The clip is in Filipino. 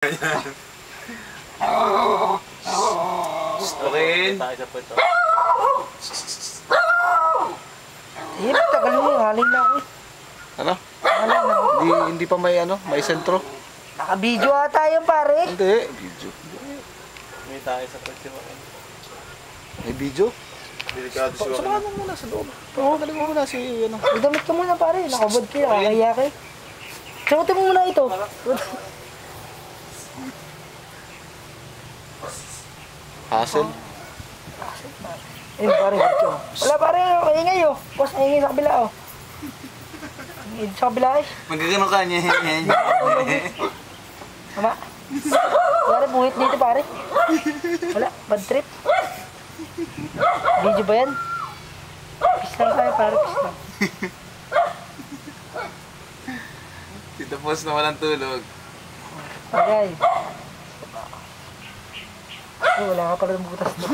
Okay. Hirap, tagal mo. Halin na ako eh. Ano? Halin na ako. Hindi pa may ano, may sentro. Naka-video ata yun pare. Hindi, video. May tayo sa pagsiwa. May video? Delikado siya. Samahan mo muna sa loob. Oo, dali mo muna si ano. Idamit ka muna pare. Nakabod ka. Nakakaya ka eh. Suotin mo muna ito. Hassle. Ayun pare. Wala pare. Kaingay oh. Boss, ingay sa kabila oh. Ingay sa kabila eh. Magkakano ka niya. Tama. Pare, buhit dito pare. Wala, bad trip. Video ba yan? Peace lang tayo pare, peace lang. Tito Boss na walang tulog. Okay. Oh, wala ka pala ng butas doon.